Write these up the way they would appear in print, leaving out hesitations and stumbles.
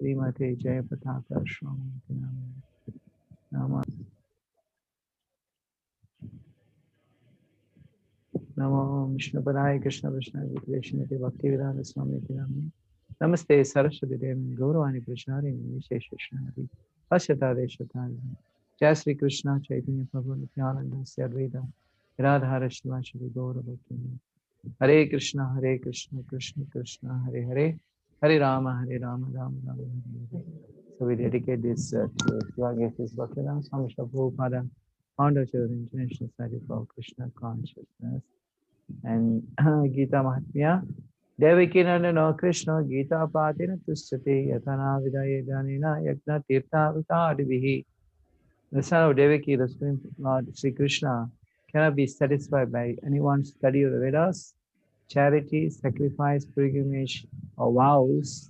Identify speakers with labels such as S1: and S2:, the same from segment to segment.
S1: Srimate Jayapataka Swami Nama Namo Vishnu Padaya Krishna Krishna Krishna Bhaktivedanta Swami Namo Namaste Saraswati Devi Gauravani Prasari Visheshashanari Ashata Deshatari Jai Sri Krishna Chaitanya Prabhu Nityananda Advaita Radha Shiva Shri Gauravaki Hare Krishna Krishna Krishna Hare Hare Hare Rama Rama Rama Hare. So we dedicate this to Siva Bhaktivedanta Swami Prabhupada, founder of the International Society for Krishna Consciousness, and Gita Mahatmya. Devaki Nandana Krishna Gita Patina Tustate Yatana Vidaya Janina Yagna Tirtha Vitadivihi. The son of Devaki, the Supreme Lord Sri Krishna, cannot be satisfied by anyone's study of the Vedas, charity, sacrifice, pilgrimage, or vows,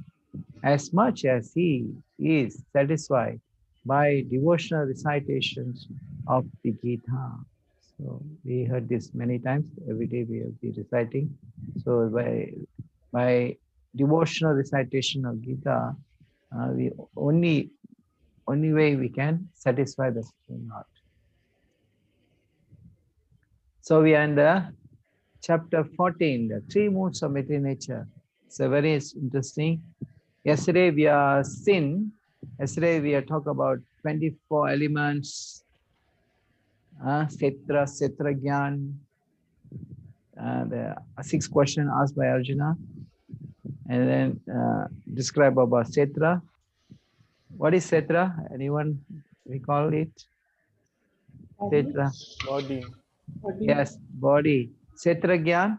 S1: as much as he is satisfied by devotional recitations of the Gita. So we heard this many times. Every day we will be reciting. So by devotional recitation of Gita, we only way we can satisfy the Supreme Lord. So we are in the chapter 14, the 3 moods of material nature. So very interesting. Yesterday we are sin. Yesterday we are talk about 24 elements, Setra, Setra Gyan, the 6 questions asked by Arjuna, and then describe about Setra. What is Setra? Anyone recall it? Setra.
S2: Body.
S1: Yes, body. Setra Gyan?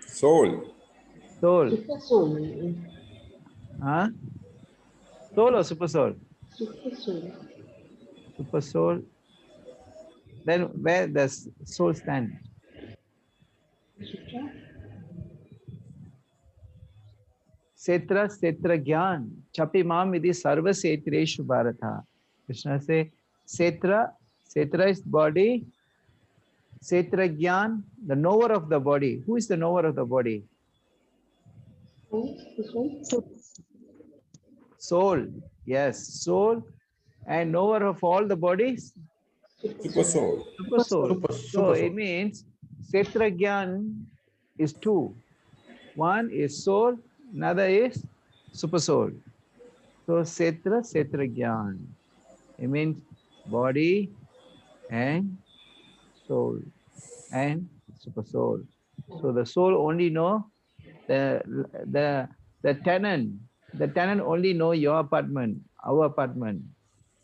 S2: Soul.
S1: Soul.
S3: Super soul.
S1: Huh? Soul or super soul?
S3: Super soul.
S1: Super soul. Then where does soul stand? Setra, Setra Gyan. Chapi mam vidhi sarva setreshu bharata. Krishna say, Setra, Setra is body. Setra Gyan, the knower of the body. Who is the knower of the body? Soul. Yes, soul. And knower of all the bodies?
S2: Super soul.
S1: Super soul. So it means Setra Gyan is 2. One is soul, another is super soul. So Setra, Setra Gyan. It means body and soul and super soul. So the soul only know the tenant. The tenant only know your apartment, our apartment.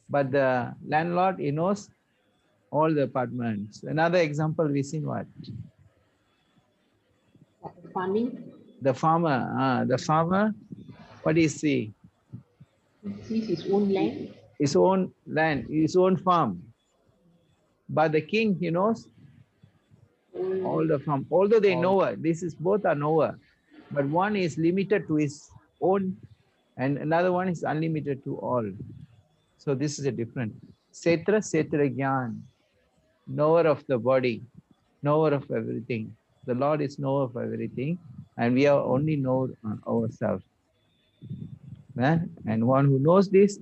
S1: But the landlord, he knows all the apartments. Another example we seen what?
S3: Farming.
S1: The farmer. The farmer, what do you see?
S3: He sees his own land.
S1: His own land, his own farm. But the king, he knows all the farm. Although they know it, this is both are knower. But one is limited to his own and another one is unlimited to all. So this is a different. Setra, Setra Gyan, knower of the body, knower of everything. The Lord is knower of everything and we are only knower ourselves. And one who knows this,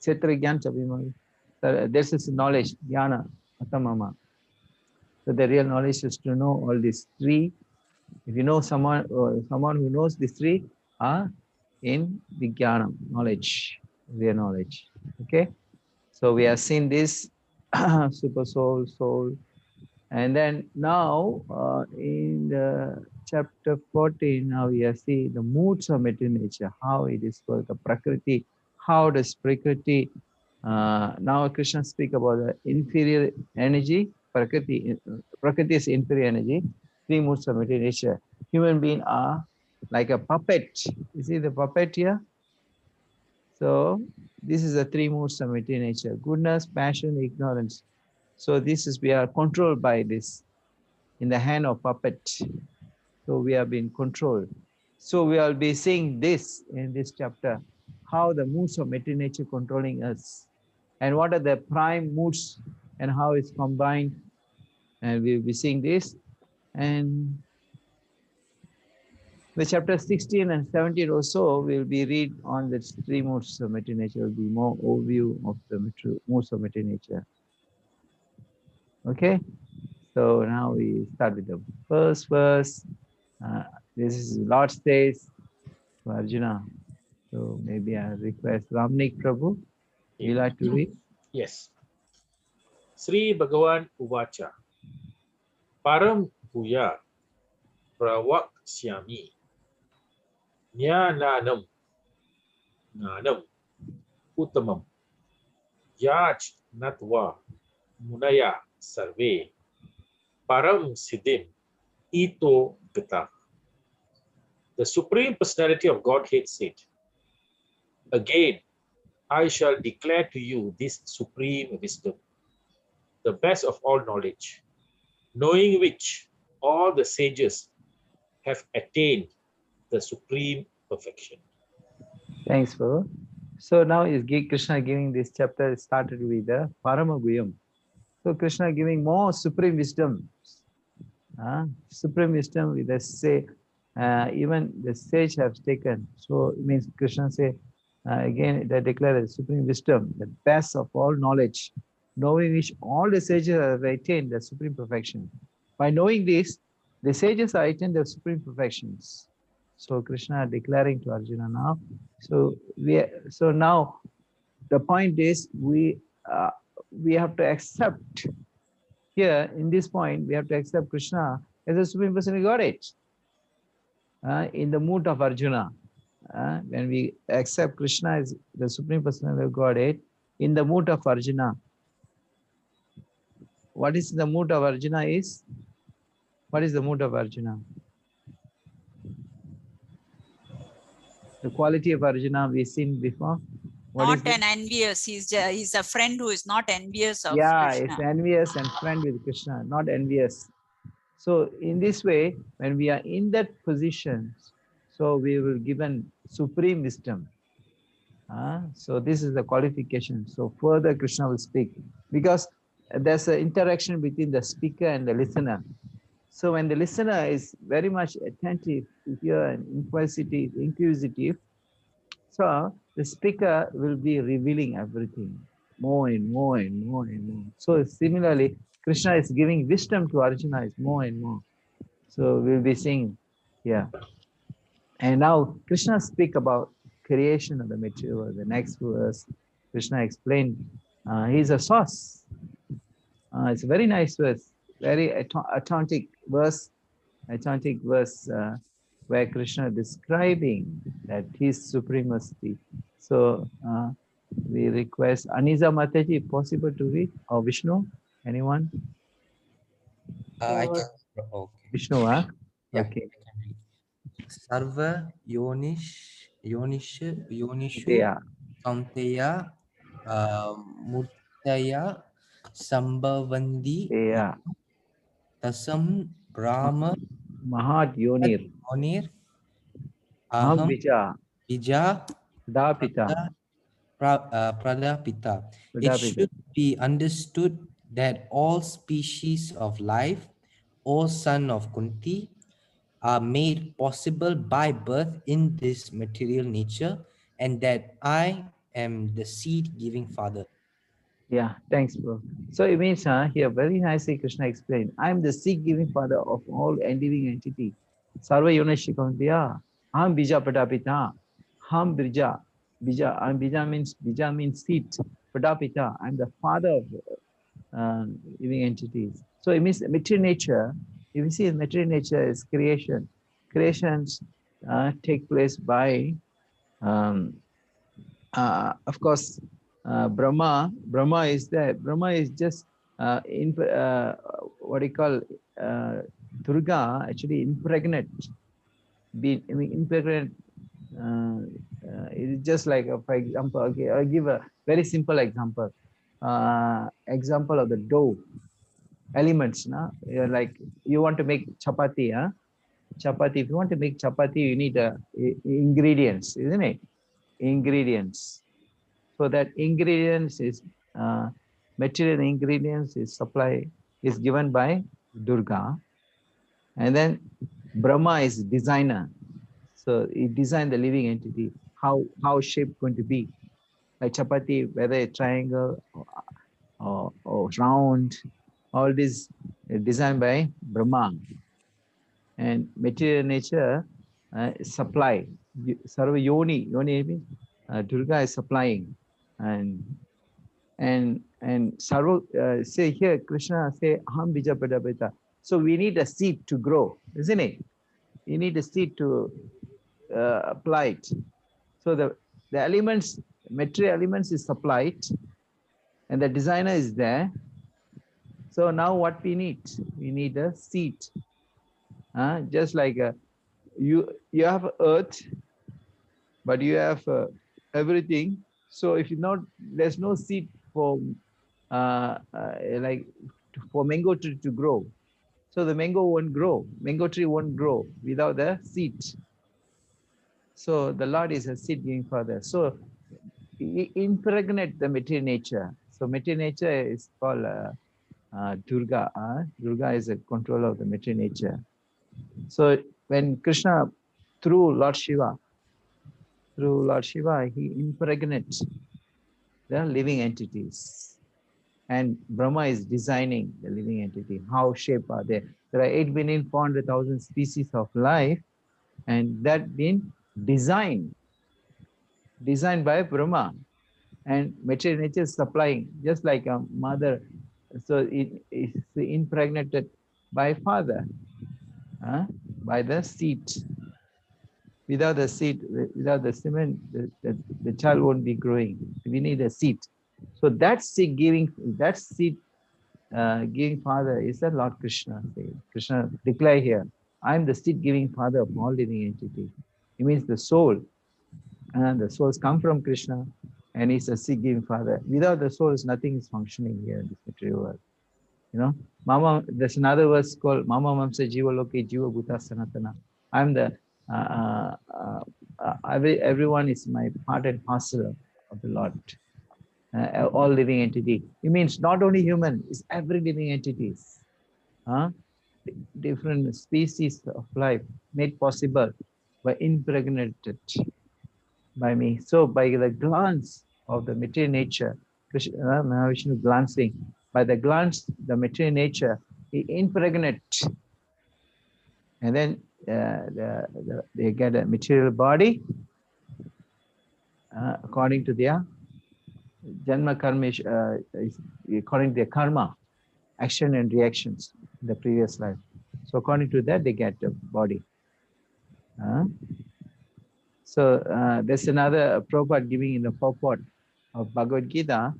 S1: Setra Gyan Chabimari, this is knowledge, Jnana, Atamama. So the real knowledge is to know all these 3. If you know someone who knows these 3 are in the Jnana, knowledge, real knowledge. Okay. So we have seen this super soul, soul. And then now in the chapter 14, now we have seen the moods of material nature, how it is for the Prakriti, how does Prakriti, now Krishna speak about the inferior energy, Prakriti is inferior energy, 3 moods of material nature. Human beings are like a puppet. You see the puppet here? So this is the 3 moods of material nature, goodness, passion, ignorance. So this is, we are controlled by this in the hand of puppet. So we have been controlled. So we will be seeing this in this chapter, how the moods of material nature controlling us and what are the prime moods and how it's combined. And we'll be seeing this. And The chapter 16 and 17 also will be read on the three modes of material nature, will be more overview of the modes of material nature. Okay, so now we start with the first verse. This is Lord says to Arjuna. So maybe I request Ramnik Prabhu. You like to read?
S4: Yes. Sri Bhagavan Uvacha Param Bhuya Pravaksyami Jnananam Nanam Uttamam Yach Natva Munaya Sarve Param Siddhim Ito Gata. The Supreme Personality of Godhead said, again, I shall declare to you this supreme wisdom, the best of all knowledge, knowing which all the sages have attained the supreme perfection.
S1: Thanks, Prabhu. So now is Krishna giving this chapter started with the Paramaguyam. So Krishna giving more supreme wisdom. Supreme wisdom with the say, even the sage have taken. So it means Krishna say, again, they declare the supreme wisdom, the best of all knowledge, knowing which all the sages have attained the supreme perfection. By knowing this, the sages are attained the supreme perfections. So Krishna declaring to Arjuna now. So now the point is we have to accept here in this point, we have to accept Krishna as a supreme personality Godhead in the mood of Arjuna. When we accept Krishna as the supreme personality of Godhead in the mood of Arjuna, what is the mood of Arjuna is? What is the mood of Arjuna? The quality of Arjuna we've seen before.
S5: Not an envious. He's a friend who is not envious of
S1: Krishna.
S5: Krishna.
S1: It's envious and friend with Krishna, not envious. So in this way, when we are in that position, so we will given supreme wisdom. So this is the qualification. So further Krishna will speak because there's an interaction between the speaker and the listener. So when the listener is very much attentive to hear and inquisitive, so the speaker will be revealing everything more and more and more and more. So similarly, Krishna is giving wisdom to Arjuna is more and more. So we'll be seeing here. And now Krishna speak about creation of the material world. The next verse, Krishna explained, he's a source. It's a very nice verse, very authentic verse, where Krishna describing that his supremacy. So we request Aniza Mataji, if possible to read, or Vishnu, anyone?
S6: I can. Okay.
S1: Vishnu, huh?
S6: Yeah.
S1: Okay.
S6: Sarva Yonishu
S1: Yeah.
S6: Kaunteya Murtaya Sambhavandi
S1: Yeah.
S6: Tasam Brahma
S1: Mahat Yonir.
S6: Onir
S1: Aham
S6: Aham
S1: Bija.
S6: Bija
S1: Pradapita.
S6: Pradapita. It
S1: Pradapita.
S6: should be understood that all species of life, O son of Kunti, are made possible by birth in this material nature, and that I am the seed-giving father.
S1: Yeah, thanks, bro. So it means here very nicely Krishna explained, I am the seed-giving father of all living entity. Sarva Yonashikantiya. Ham Bija Pradapita. Ham Bija. Bija means seed. Pradapita. I'm the father of living entities. So it means material nature. If you see material nature is creation. Creations take place by, of course, Brahma is there. Brahma is just what do you call Durga actually impregnate. Impregnate. It's just like, for example, okay, I'll give a very simple example. Example of the dough elements. Like you want to make chapati. Chapati. If you want to make chapati, you need ingredients, isn't it? Ingredients. So that ingredients is material ingredients is supply is given by Durga, and then Brahma is designer. So it designed the living entity, how shape going to be. Like chapati, whether a triangle or round, all this designed by Brahma. And material nature is supply. Sarva Yoni means Durga is supplying. And Sarva, say here, Krishna say, Aham Bija Padapita. So we need a seed to grow, isn't it? You need a seed to apply it. So the elements, material elements is supplied, and the designer is there. So now what we need a seed. Just like you have earth, but you have everything. So if you not, there's no seed for like for mango tree to grow. So the mango won't grow. Mango tree won't grow without the seed. So the Lord is a seed giving Father. So he impregnate the material nature. So material nature is called Durga. Durga is a controller of the material nature. So when Krishna, through Lord Shiva, he impregnates the living entities. And Brahma is designing the living entity. How shape are they? There are 8,400,000 species of life, and that been designed by Brahma. And material nature is supplying, just like a mother. So it is impregnated by father, by the seed. Without the seed, without the semen, the child won't be growing. We need a seed. So that seed giving father is the Lord Krishna. Krishna declare here, I am the seed giving father of all living entities. It means the soul. And the souls come from Krishna, and he's a seed giving father. Without the souls, nothing is functioning here in this material world. You know, Mama, there's another verse called Mama Mamsa Jiva Loke Jiva Bhuta Sanatana. I'm the everyone is my part and parcel of the Lord. All living entity. It means not only human, it's every living entities. Different species of life made possible by impregnated by me. So by the glance of the material nature, Krishna, Mahavishnu glancing, by the glance, the material nature, he impregnates, and then they get a material body according to their janma karma, according to their karma, action and reactions in the previous life. So according to that, they get a body. So there's another Prabhupada giving in the purport of Bhagavad Gita,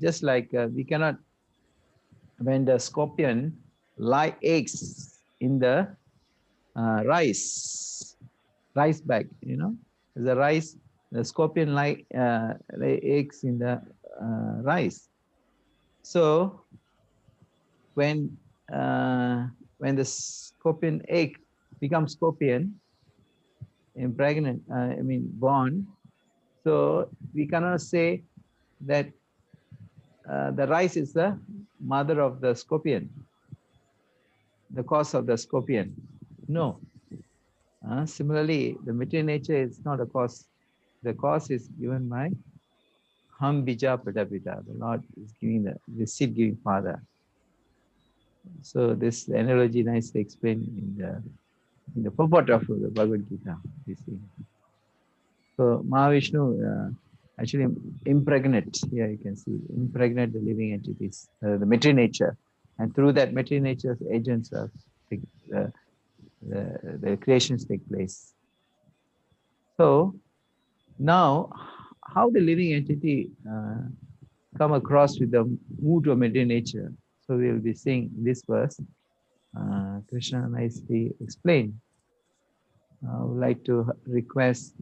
S1: just like we cannot, when the scorpion lay eggs in the rice bag, you know, the scorpion lay eggs in the rice. So when the scorpion egg becomes scorpion, impregnant, born, so we cannot say that the rice is the mother of the scorpion, the cause of the scorpion. No. Similarly, the material nature is not a cause. The cause is given by Ham Bija Pradapita. The Lord is giving the seed giving father. So this analogy nicely explained in the purport of the Bhagavad Gita. You see. So Mahavishnu actually impregnate. Here you can see impregnate the living entities, the material nature, and through that material nature's agents of the creations take place. So now, how the living entity come across with the mood of material nature? So we will be seeing this verse. Krishna nicely explained. I would like to request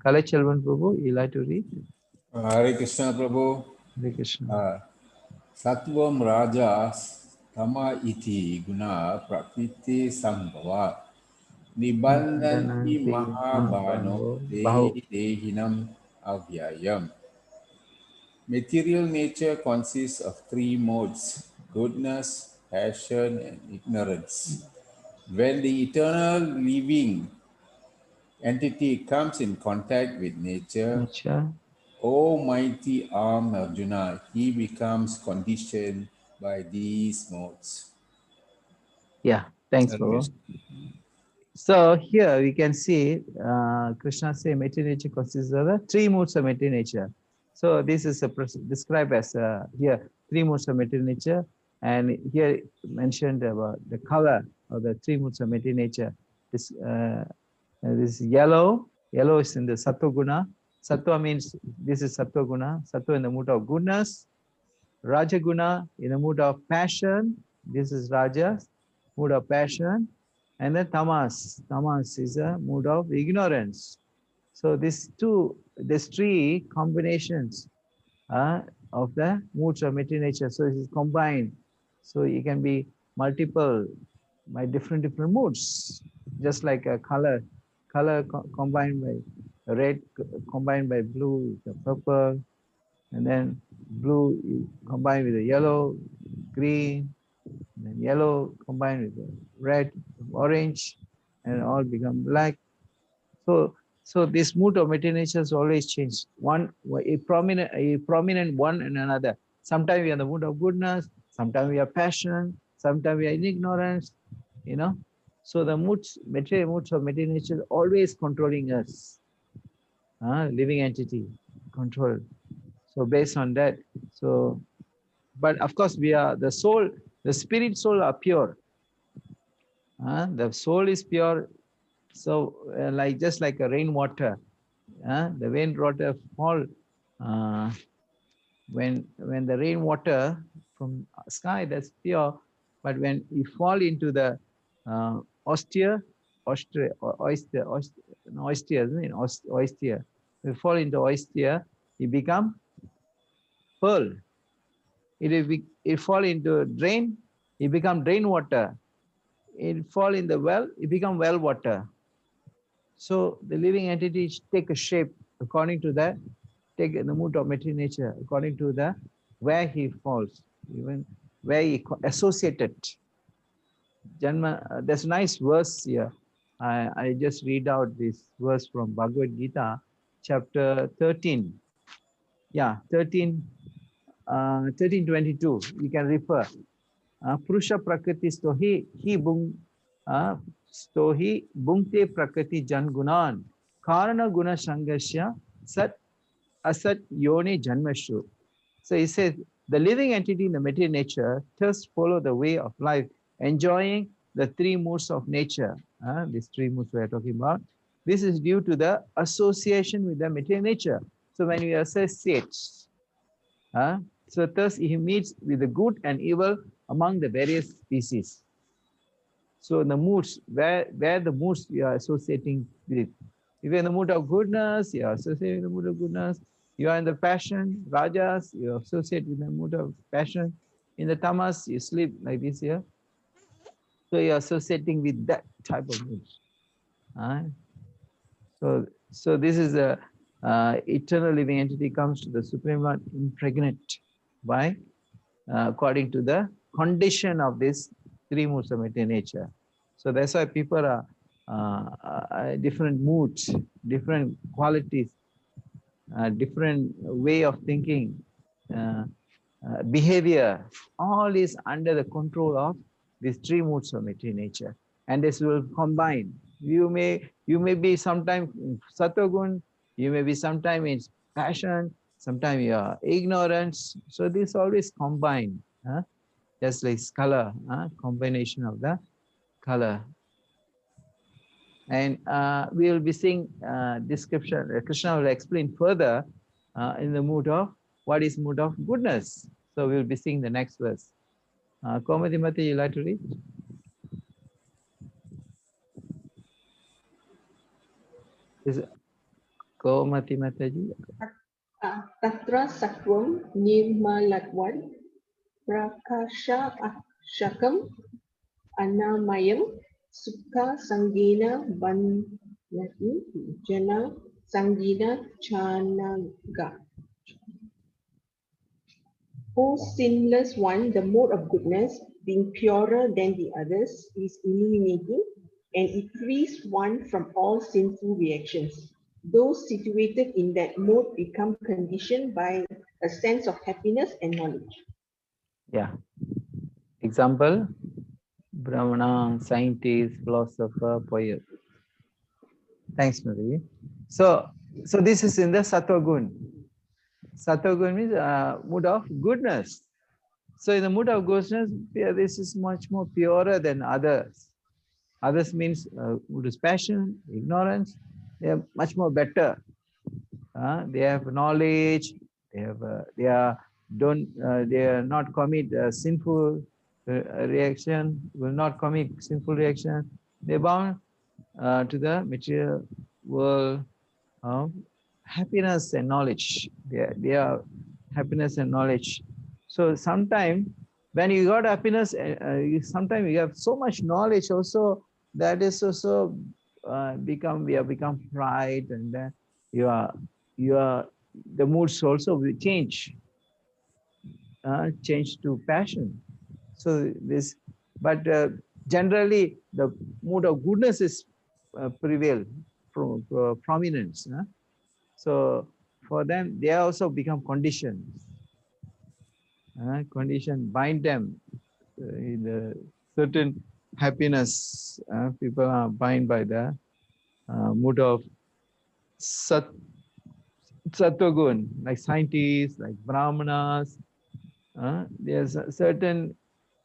S1: Kalachalvan Prabhu, you like to read?
S2: Hare Krishna Prabhu.
S1: Hare Krishna.
S2: Sattvam Raja Tama iti guna prakriti sambhava nibandanti mahabano dehinam avyayam. Material nature consists of three modes: goodness, passion, and ignorance. When the eternal living entity comes in contact with nature,
S1: nature.
S2: O mighty arm Arjuna, he becomes conditioned by these modes.
S1: Yeah, thanks, Baba. So here we can see Krishna say material nature consists of the three moods of material nature. So this is described as here three moods of material nature, and here mentioned about the color of the three moods of material nature. This yellow. Yellow is in the sattva guna. Sattva means this is sattva guna. Sattva in the mood of goodness. Raja guna in the mood of passion. This is Raja, mood of passion. And then tamas. Tamas is a mood of ignorance. So these three combinations of the moods of material nature. So it is combined. So it can be multiple by different moods, just like a color combined by red, combined by blue, the purple, and then blue combined with the yellow, green, and then yellow combined with the red, orange, and all become black. So this mood of material nature has always changed. A prominent one and another. Sometimes we are in the mood of goodness, sometimes we are passion, sometimes we are in ignorance, you know. So the material moods of material nature is always controlling us. Living entity control. So based on that, but of course we are the soul, the spirit soul are pure. The soul is pure. So like just like a rainwater, the rainwater fall when the rainwater from sky, that's pure, but when you fall into the oyster, you fall into oyster, you become pearl. It fall into drain, it become drain water. It fall in the well, it become well water. So the living entities take a shape according to that, take the mood of material nature according to the where he falls, even where he associated. Janma, there's a nice verse here. I just read out this verse from Bhagavad Gita, chapter 13. Yeah, 1322. You can refer. Purusha Prakriti Stohi Stohi Bhunkte Prakriti Jan Gunan Karana Guna Sangasya Sat Asat Yoni Janmashu. So he says the living entity in the material nature thus follow the way of life, enjoying the three moods of nature. These three moods we are talking about. This is due to the association with the material nature. So when we associate, so thus he meets with the good and evil among the various species. So the moods, where the moods you are associating with. If you're in the mood of goodness, you are associating with the mood of goodness. You are in the passion, rajas, you associate with the mood of passion. In the tamas, you sleep like this here. So you are associating with that type of moods. So this is a eternal living entity comes to the Supreme Lord impregnate by according to the condition of this three moods of material nature. So that's why people are different moods, different qualities, different way of thinking, behavior, all is under the control of these three moods of material nature. And this will combine. You may be sometime sattva, you may be sometime in passion, sometimes you are ignorance. So this always combine, just like color, combination of the color. And we will be seeing description. Krishna will explain further in the mood of what is mood of goodness. So we will be seeing the next verse. Komati Mati, you like to read? Is it Komati Mataji?
S3: Tatra Sattvam Nirmalatvam Prakasha Shakam Anamayam Sukha Sangina Bandhati Jana Sangina Chanaga. O sinless one, the mode of goodness, being purer than the others, is illuminating, and it frees one from all sinful reactions. Those situated in that mode become conditioned by a sense of happiness and knowledge.
S1: Yeah. Example, Brahmana, scientist, philosopher, poet. Thanks, Marie. So this is in the Sattva Gun. Sattva Gun means mood of goodness. So in the mood of goodness, this is much more purer than others. Others means mood is passion, ignorance. They are much more better. They have knowledge. They are not commit sinful reaction. Will not commit sinful reaction. They bound to the material world of happiness and knowledge. They are happiness and knowledge. So sometimes when you got happiness, sometimes you have so much knowledge also, that is also we have become pride, and then you are the moods also will change to passion. So this, but generally the mood of goodness is prevail from prominence. So for them, they also become conditioned. Condition bind them in a certain happiness. People are bind by the mood of Sattvagun, like scientists, like Brahmanas. There's a certain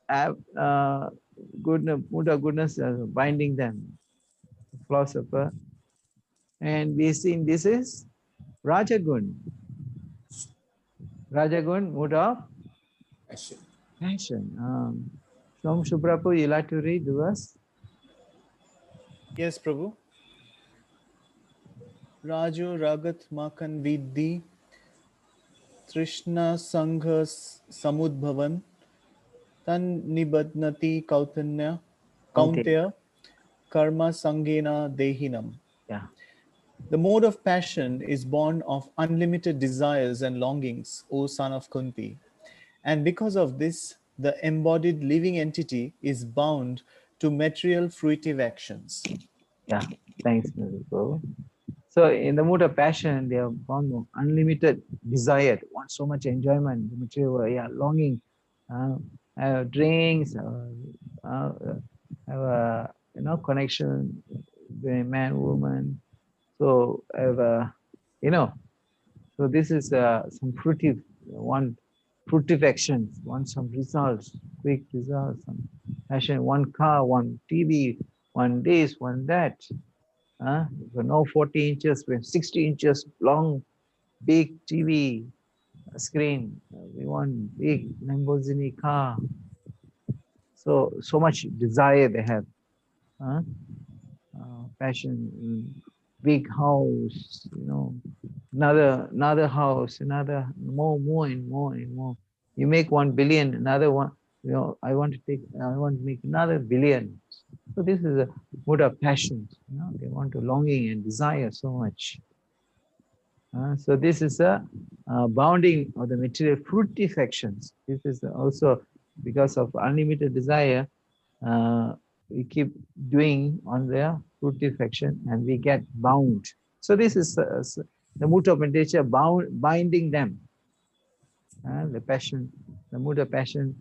S1: mood of goodness binding them, philosopher. And we see this is Rajagun. Rajagun, mood of
S2: Passion.
S1: passion. Shom Shubrapu, you like to read the verse?
S7: Yes, Prabhu. Rajo Ragat Makan Vidhi Trishna Sanghas Samudbhavan Tan Nibadnati Kauntya Karma Sangena Dehinam.
S1: Yeah.
S7: The mode of passion is born of unlimited desires and longings, O son of Kunti. And because of this, the embodied living entity is bound to material fruitive actions.
S1: Yeah. Thanks, Mr. So in the mood of passion, they have found unlimited desire, want so much enjoyment, material, longing, have drinks, have a connection between man, woman. So have so this is some fruitive actions, want some results, quick results, some passion, one car, one TV, one this, one that. No 40 inches, we have 60 inches long, big TV screen. We want big Lamborghini car. So much desire they have. Passion, big house, another house, another more and more and more. You make 1 billion, another one. I want to make another billion. So this is a mood of passion. They want to longing and desire so much. So this is a bounding of the material fruitive actions. This is also because of unlimited desire. We keep doing on their fruitive action, and we get bound. So this is the mood of meditation, binding them. The passion, the mood of passion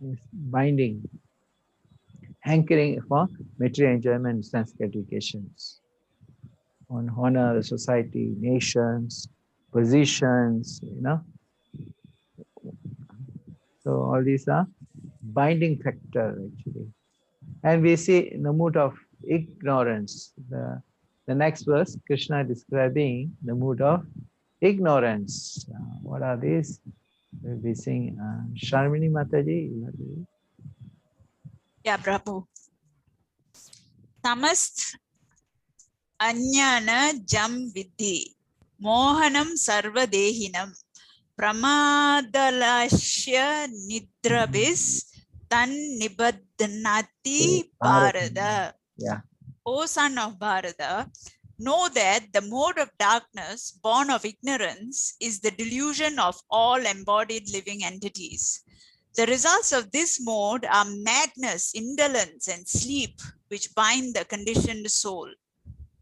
S1: is binding, hankering for material enjoyment, sense gratifications, on honor, the society, nations, positions, So all these are binding factor actually. And we see in the mood of ignorance. The next verse, Krishna describing the mood of ignorance. What are these? We'll be seeing Sharmini Mataji.
S5: Yeah, Prabhu. Tamast Anyana Jam Vidhi Mohanam Sarva Dehinam Pramadalashya Nidrabis Tan Nibadnati Bharata.
S1: Yeah.
S5: O son of Bharata, know that the mode of darkness, born of ignorance, is the delusion of all embodied living entities. The results of this mode are madness, indolence, and sleep, which bind the conditioned soul.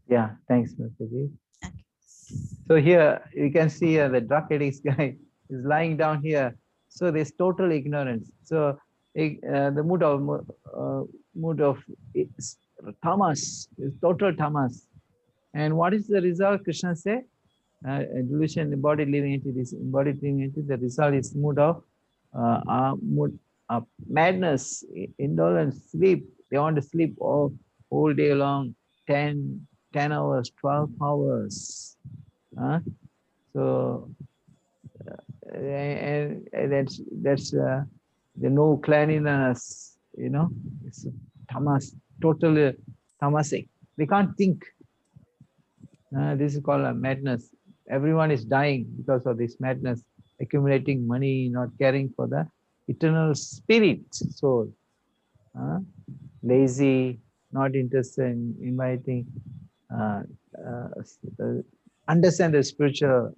S1: Yeah, thanks, Mataji.
S5: Okay.
S1: So here you can see the drug addicts guy is lying down here. So there's total ignorance. So the mood of tamas is total tamas. And what is the result? Krishna say, delusion, embodied living into this embodied living into the result is mood of madness, indolence, sleep. They want to sleep whole day long, 10 hours, 12 hours. So and that's the no cleanliness, you know, it's tamas, totally tamasic. They can't think. This is called a madness. Everyone is dying because of this madness, accumulating money, not caring for the eternal spirit soul. Lazy, not interested in inviting, understand the spiritual,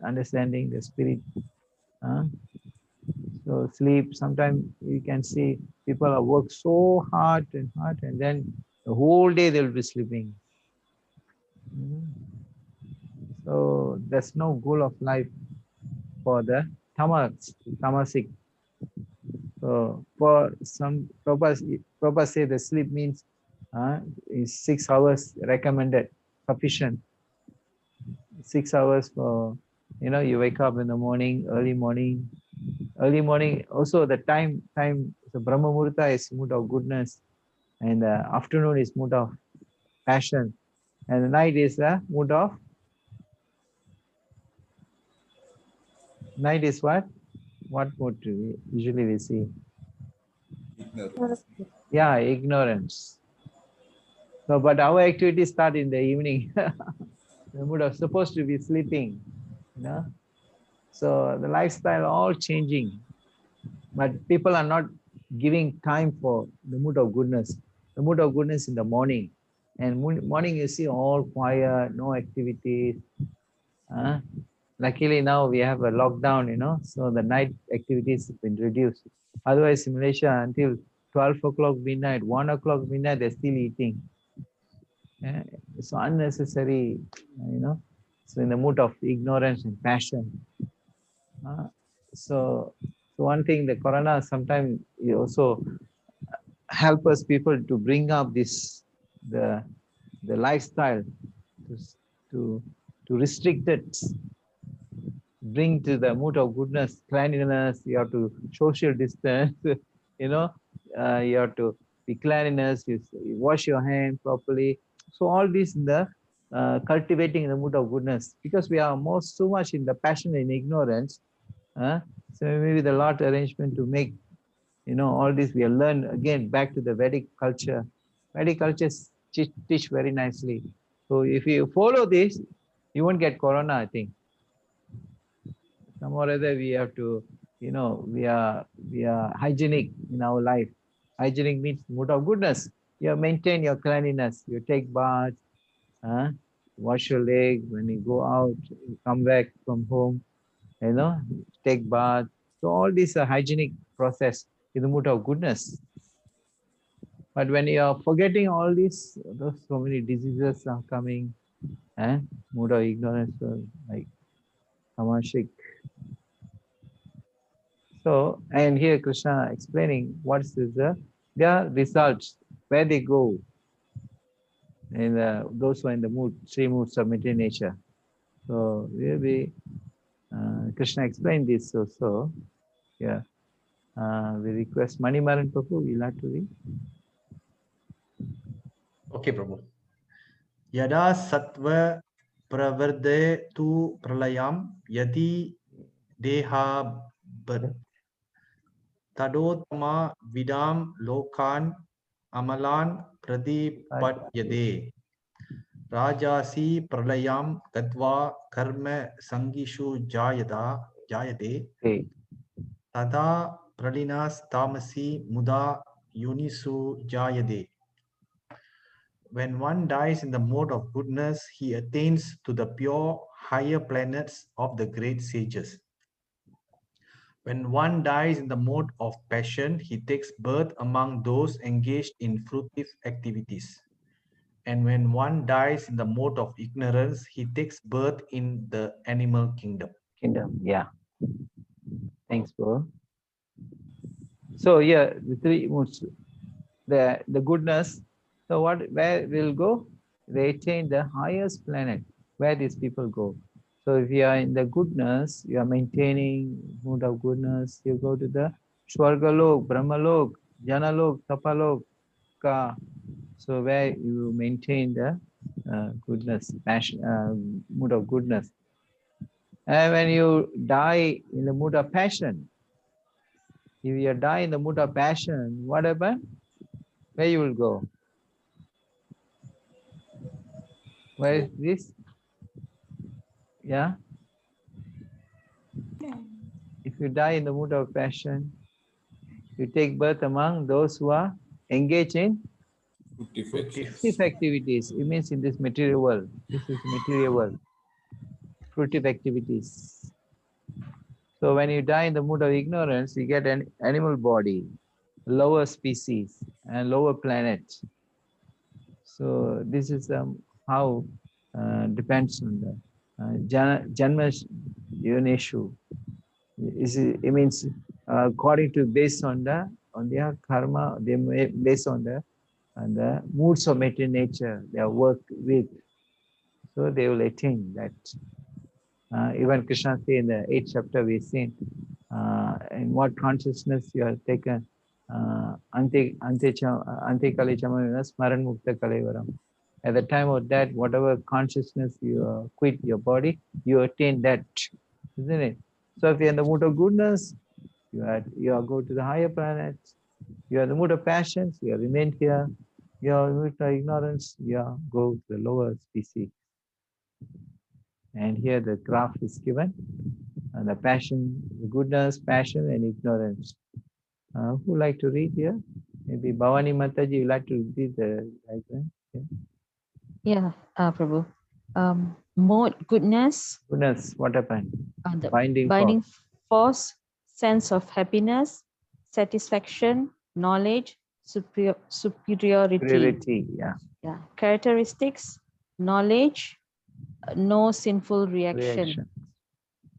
S1: understanding the spirit. So sleep, sometimes you can see people are work so hard, and then the whole day they'll be sleeping. So there's no goal of life for the tamasic. So for some Prabhupada say the sleep means is 6 hours recommended, sufficient. 6 hours for, you know, you wake up in the morning, early morning. Also the time, the Brahma Muhurta is mood of goodness, and the afternoon is mood of passion, and the night is the mood of, night is what? What mood do we usually see?
S2: Ignorance.
S1: Yeah, ignorance. So, but our activities start in the evening. The mood of supposed to be sleeping, you know. So the lifestyle all changing, but people are not giving time for the mood of goodness. The mood of goodness in the morning, and morning you see all quiet, no activities. Luckily now we have a lockdown, you know, so the night activities have been reduced. Otherwise, in Malaysia, until 12 o'clock midnight, 1 o'clock midnight, they're still eating. It's unnecessary, you know. So in the mood of ignorance and passion. So one thing, the corona sometimes also help us people to bring up this the lifestyle to restrict it, bring to the mood of goodness, cleanliness. You have to social distance, you know. You have to be cleanliness. You wash your hand properly. So all this in the cultivating the mood of goodness, because we are so much in the passion and ignorance. So maybe the Lord arrangement to make, you know, all this we have learned again back to the Vedic culture. Vedic culture teach very nicely. So if you follow this, you won't get corona, I think. Some or other we have to, you know, we are hygienic in our life. Hygienic means mood of goodness. You maintain your cleanliness. You take bath, wash your leg when you go out, you come back from home, you know, take bath. So all these are hygienic process in the mood of goodness. But when you are forgetting all this, so many diseases are coming, mood of ignorance, like tamasic. So, and here Krishna explaining what is their results, where they go, and those who are in the mood, three moods of material nature. So, we'll be, Krishna explained this also. Yeah. We request Manimaran Prabhu, you'll have to read.
S8: Okay, Prabhu. Yada sattva pravarde tu pralayam yadi deha tadotama vidam lokan amalan pradipatyade rajasi pralayam gadva karma sangishu jayade
S1: Okay.
S8: tada pralinas tamasi muda yunisu jayade. When one dies in the mode of goodness, he attains to the pure higher planets of the great sages. When one dies in the mode of passion, he takes birth among those engaged in fruitive activities. And when one dies in the mode of ignorance, he takes birth in the animal kingdom.
S1: Kingdom, yeah. Thanks, bro. So yeah, the three moods, the goodness. So where we'll go? They attain the highest planet where these people go. So if you are in the goodness, you are maintaining mood of goodness, you go to the Shwargalok, Brahmalok, Janalok, Tapalok, Ka. So where you maintain the goodness, passion, mood of goodness. And when you die in the mood of passion, if you die in the mood of passion, what happens? Where you will go? Where is this? Yeah. If you die in the mood of passion, you take birth among those who are engaged in fruitive activities. It means in this material world. This is material world. Fruitive activities. So when you die in the mood of ignorance, you get an animal body, lower species, and lower planet. So this is how depends on the Janma Yoneshu. It means according to based on their karma, they based on the moods of material nature they work with, so they will attain that. Even Krishna say in the 8th chapter we seen in what consciousness you have taken ante kale chamana smaran mukta kalevaram. At the time of that, whatever consciousness you quit your body, you attain that, isn't it? So if you're in the mood of goodness, you are go to the higher planets. You are in the mood of passions, you remain here. You are in the mood of ignorance, you go to the lower species. And here the graph is given, and the passion, the goodness, passion, and ignorance. Who like to read here? Maybe Bhavani Mataji, you like to read the diagram?
S9: Yeah, Prabhu. Mode, goodness.
S1: Goodness, what happened?
S9: The
S1: binding
S9: force, sense of happiness, satisfaction, knowledge, superiority.
S1: Yeah.
S9: Yeah. Characteristics, knowledge, no sinful reaction.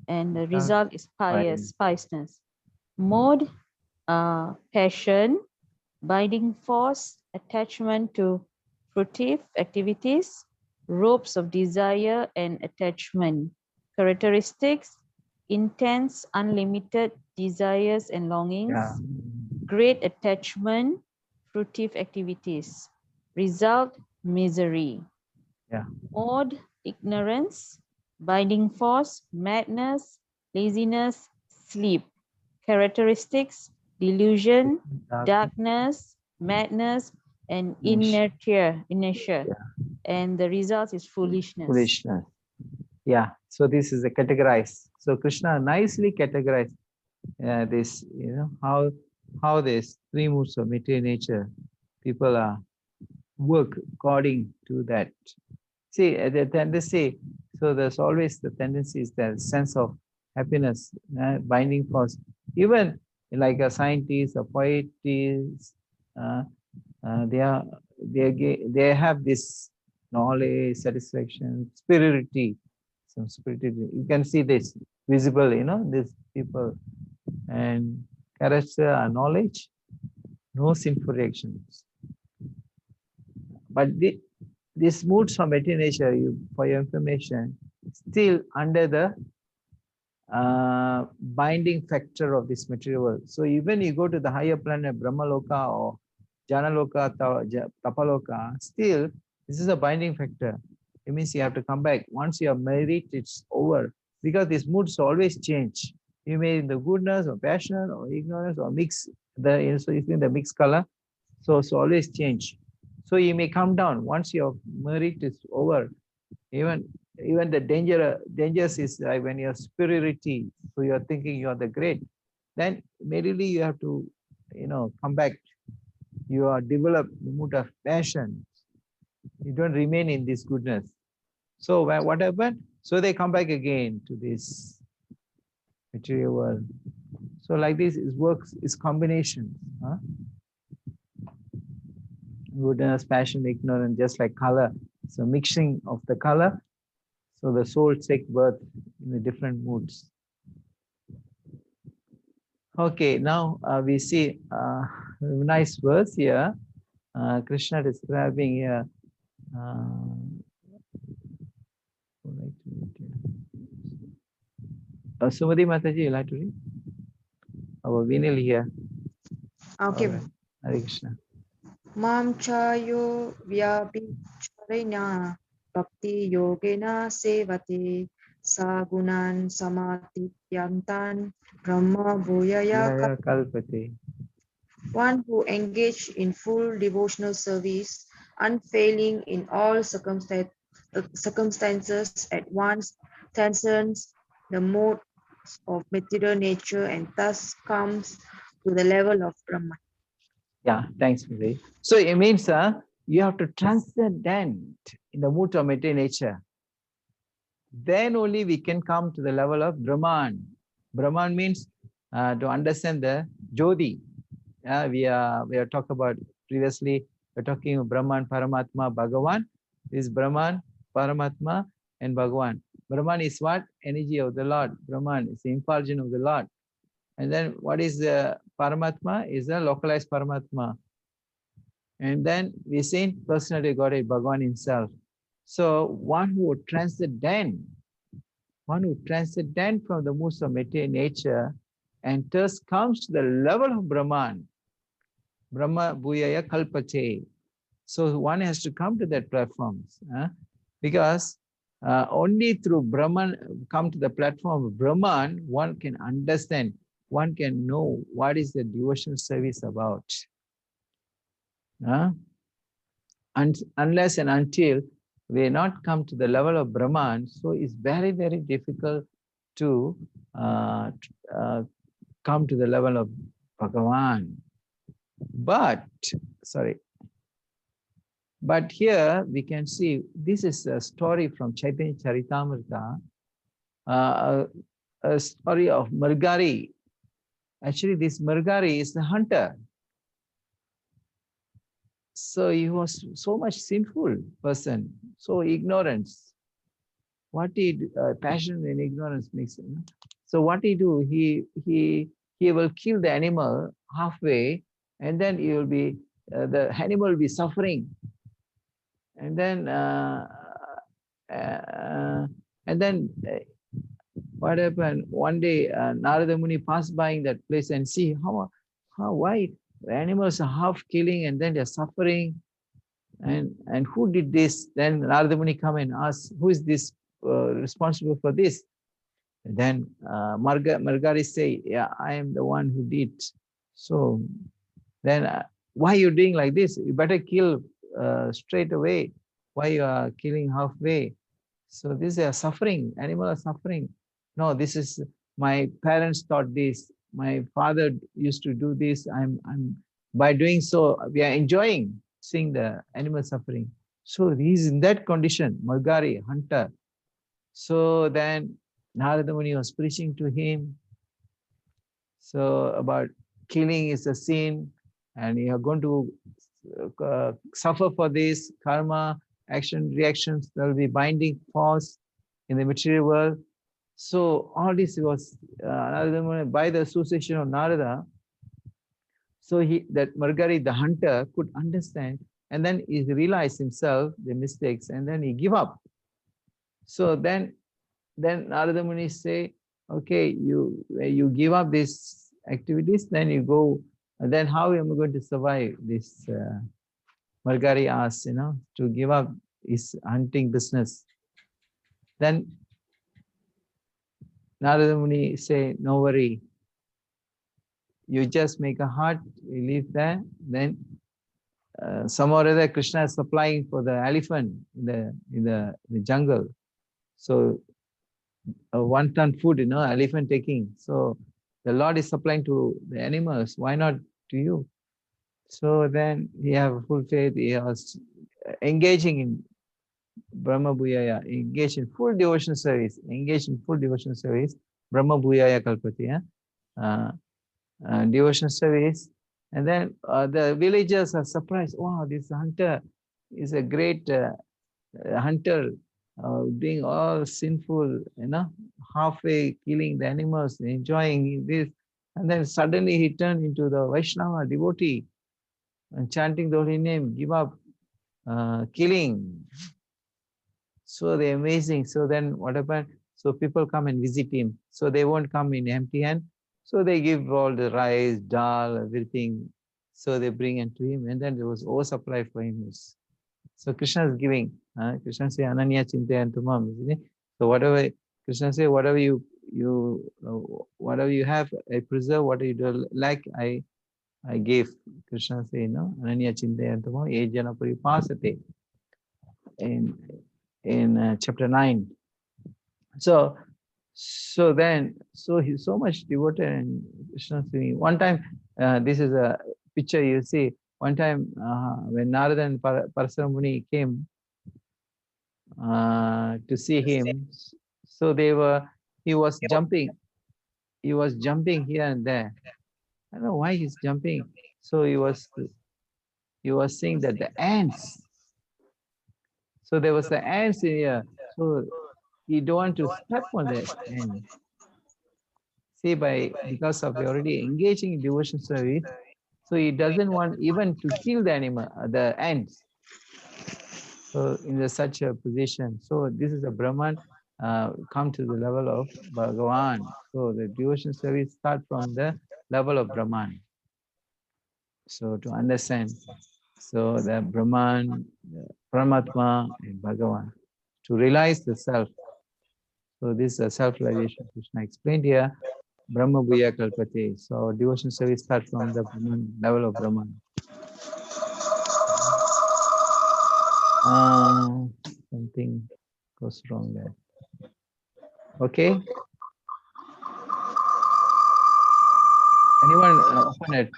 S9: And the result is piousness. Mode, passion, binding force, attachment to fruitive activities, ropes of desire and attachment. Characteristics, intense, unlimited desires and longings, great attachment, fruitive activities. Result, misery. Mode, ignorance, binding force, madness, laziness, sleep. Characteristics, delusion, darkness, madness, and inertia. And the result is foolishness.
S1: Yeah, so this is a categorized. So Krishna nicely categorized this, how this three moods of material nature, people are work according to that. See, the tendency, so there's always the tendency is the sense of happiness, binding force. Even like a scientist, a poetess, they have this knowledge, satisfaction, spirituality, some spirituality. You can see this visible, these people, and character, knowledge, no sinful reactions. But these moods from material nature, for your information, still under the binding factor of this material world. So even you go to the higher planet, Brahmaloka or Janaloka, Tapaloka, still this is a binding factor. It means you have to come back. Once you are married, it's over. Because these moods always change. You may in the goodness or passion or ignorance or mix, so it's in the mixed color. So always change. So you may come down. Once your merit is over, even the dangerous is like when you're superiority, so you're thinking you're the great, then merely you have to, come back. You are developed the mood of passion. You don't remain in this goodness. So what happened? So they come back again to this material world. So like this, it works, it's combination. Huh? Goodness, passion, ignorance, just like color. So mixing of the color. So the soul takes birth in the different moods. Okay, now we see a nice verse here. Krishna describing here. Sumati Mataji, you like to read? Our Vinil here.
S10: Okay.
S1: Right. Hare Krishna.
S10: Mam chayo vyabhicharena bhakti yogena sevate sagunan samatipyantan brahma bhuyaya.
S1: Kalpate.
S10: One who engaged in full devotional service, unfailing in all circumstances at once, transcends the modes of material nature and thus comes to the level of Brahman.
S1: Yeah, thanks, Vijay. So it means you have to transcend in the mood of material nature. Then only we can come to the level of Brahman. Brahman means to understand the Jyoti. We are talking about previously. We're talking of Brahman, Paramatma, Bhagavan. This is Brahman, Paramatma, and Bhagavan. Brahman is what? Energy of the Lord. Brahman is the effulgence of the Lord. And then what is the Paramatma? Is the localized Paramatma. And then we see personality Godhead, Bhagavan himself. So one who transcend from the moods of material nature and thus comes to the level of Brahman. Brahma Bhuyaya Kalpate. So one has to come to that platform, because only through Brahman, come to the platform of Brahman, one can understand, one can know what is the devotional service about. And unless and until we not come to the level of Brahman, so it's very, very difficult to come to the level of Bhagavan. But here we can see, this is a story from Chaitanya Charitamrita, a story of Margari. Actually, this Margari is the hunter. So he was so much sinful person, so ignorance. What he passion and ignorance makes him. So what he do? He will kill the animal halfway, and then he will be the animal will be suffering. And then what happened? One day, Narada Muni passed by in that place and see why the animals are half killing and then they're suffering, and who did this? Then Narada Muni come and ask, who is this responsible for this? And then Margari say, yeah, I am the one who did. So then why are you doing like this? You better kill straight away. Why you are killing halfway? So this is suffering. Animals are suffering. No, this is my parents taught this. My father used to do this. I'm by doing so, we are enjoying seeing the animal suffering. So he's in that condition, Margari, hunter. So then Narada Muni was preaching to him. So about killing is a sin, and you are going to suffer for this karma, action, reactions. There will be binding force in the material world. So all this was Narada Muni, by the association of Narada. So that Margari, the hunter, could understand, and then he realized himself the mistakes, and then he give up. So then Narada Muni say, okay, you give up these activities, then you go, and then how am I going to survive this? Margari asked, to give up his hunting business. Then Narada Muni say, no worry, you just make a hut, you live there, then some or other Krishna is supplying for the elephant in the jungle. So 1 ton food, elephant taking. So the Lord is supplying to the animals. Why not to you? So then he have full faith. He was engaging in Brahma Bhuyaya, engaged in full devotional service. Brahma Bhuyaya Kalpati. devotional service. And then the villagers are surprised. Wow, this hunter is a great hunter, doing all sinful, halfway killing the animals, enjoying this. And then suddenly he turned into the Vaishnava devotee and chanting the holy name, give up killing. So they're amazing. So then what happened? So people come and visit him. So they won't come in empty hand. So they give all the rice, dal, everything. So they bring it to him. And then there was oversupply for him. So Krishna is giving. Krishna say, Ananya Chintayantumam, isn't it? So whatever Krishna say, whatever you have, I preserve. Whatever you do like, I gave. Krishna say, Ananya Chintayantumam, Ejana Paripasate. In chapter 9. So he's so much devoted, and Krishna saying, one time, this is a picture you see. One time when Narada and Parasara Muni came to see him, so he was jumping here and there. I don't know why he's jumping. So he was saying that the ants. So there was the ants in here. So he don't want to step on the ant. See, because of already engaging in devotion service, so he doesn't want even to kill the animal, the ants. So in such a position, so this is a Brahman come to the level of Bhagavan. So the devotion service start from the level of Brahman. So to understand, so the Brahman, the Paramatma, and Bhagavan, to realize the self. So this is a self-realization Krishna explained here. Brahma Bhuya Kalpate. So devotion service starts from the Brahman, level of Brahman. Something goes wrong there. Okay. Anyone open it?